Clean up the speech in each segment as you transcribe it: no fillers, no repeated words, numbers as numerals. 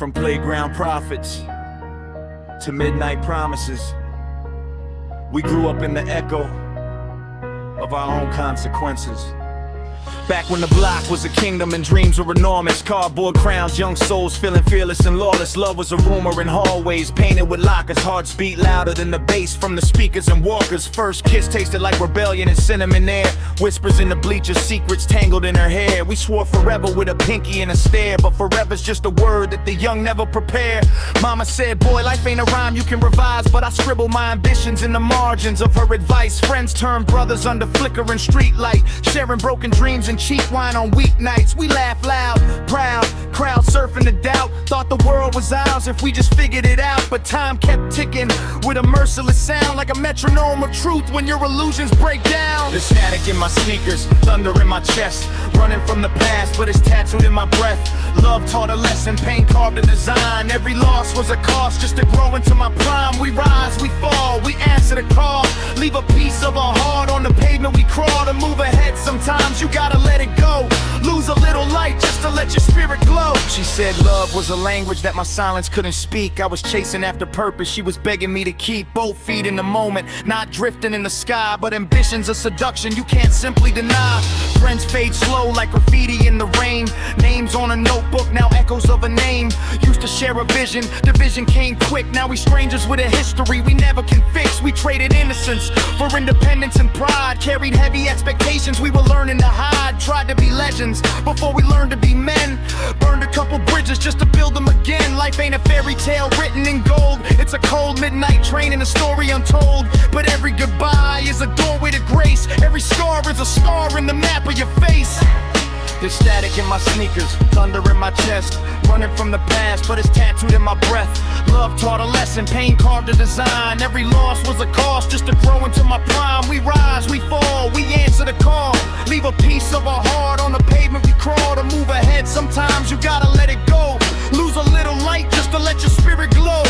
From playground prophets to midnight promises, we grew up in the echo of our own consequences. Back when the block was a kingdom and dreams were enormous, cardboard crowns, young souls feeling fearless and lawless. Love was a rumor in hallways, painted with lockers. Hearts beat louder than the bass from the speakers and walkers. First kiss tasted like rebellion and cinnamon air. Whispers in the bleachers, secrets tangled in her hair. We swore forever with a pinky and a stare, but forever's just a word that the young never prepare. Mama said, boy, life ain't a rhyme you can revise, but I scribble my ambitions in the margins of her advice. Friends turned brothers under flickering street light, sharing broken dreams and cheap wine on weeknights. We laugh loud, proud, crowd surfing the doubt. Thought the world was ours if we just figured it out. But time kept ticking with a merciless sound, like a metronome of truth when your illusions break down. The static in my sneakers, thunder in my chest, running from the past, but it's tattooed in my breath. Love taught a lesson, pain carved a design. Every loss was a cost just to grow into my prime. We rise, we fall, we answer the call. Leave a piece of our heart on the pavement we crawl. To move ahead sometimes you gotta let it go. Lose a little light just to let your spirit glow. She said love was a language that my silence couldn't speak. I was chasing after purpose, she was begging me to keep both feet in the moment, not drifting in the sky. But ambition's a seduction you can't simply deny. Friends fade slow like graffiti in the rain. Names on a notebook, now echoes of a name. Used to share a vision, division came quick. Now we strangers with a history we never can fix. We traded innocence for independence and pride. Carried heavy expectations we were learning to hide. Tried to be legends before we learned to be men. Burned a couple bridges just to build them again. Life ain't a fairy tale written in gold. It's a cold midnight train and a story untold. But every goodbye is a doorway to grace. Every scar is a star in the map of your face. There's static in my sneakers, thunder in my chest, running from the past, but it's tattooed in my breath. Love taught a lesson, pain carved a design. Every loss was a cost just to grow into my prime. We rise, we fall, we answer the call. Leave a piece of our heart on the pavement we crawl. To move ahead sometimes you gotta let it go. Lose a little light just to let your spirit glow.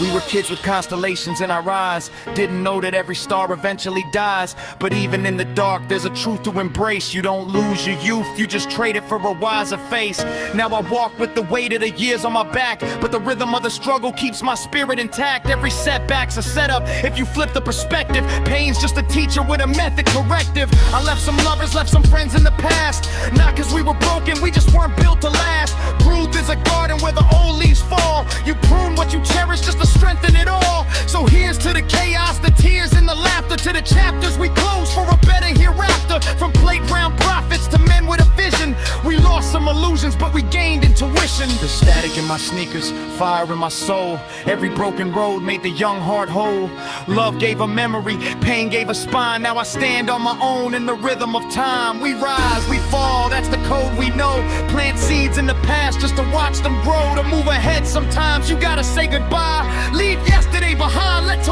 We were kids with constellations in our eyes. Didn't know that every star eventually dies. But even in the dark there's a truth to embrace. You don't lose your youth, you just trade it for a wiser face. Now I walk with the weight of the years on my back, but the rhythm of the struggle keeps my spirit intact. Every setback's a setup if you flip the perspective. Pain's just a teacher with a method corrective. I left some lovers, left some friends in the past. Not cause we were broken, we just weren't built to last. Growth is a garden where the old leaves fall. You prune what you cherish just to strengthen it all. So here's to the chaos, the tears and the laughter, to the chapters we close for a better hereafter. From playground prophets to men with a vision, we lost some illusions but we gained intuition. The static in my sneakers, fire in my soul. Every broken road made the young heart whole. Love gave a memory, pain gave a spine. Now I stand on my own in the rhythm of time. We rise, we fall, that's the code we know. Plant seeds in the past just to watch them grow. To move ahead sometimes you gotta say goodbye. Leave yesterday behind, let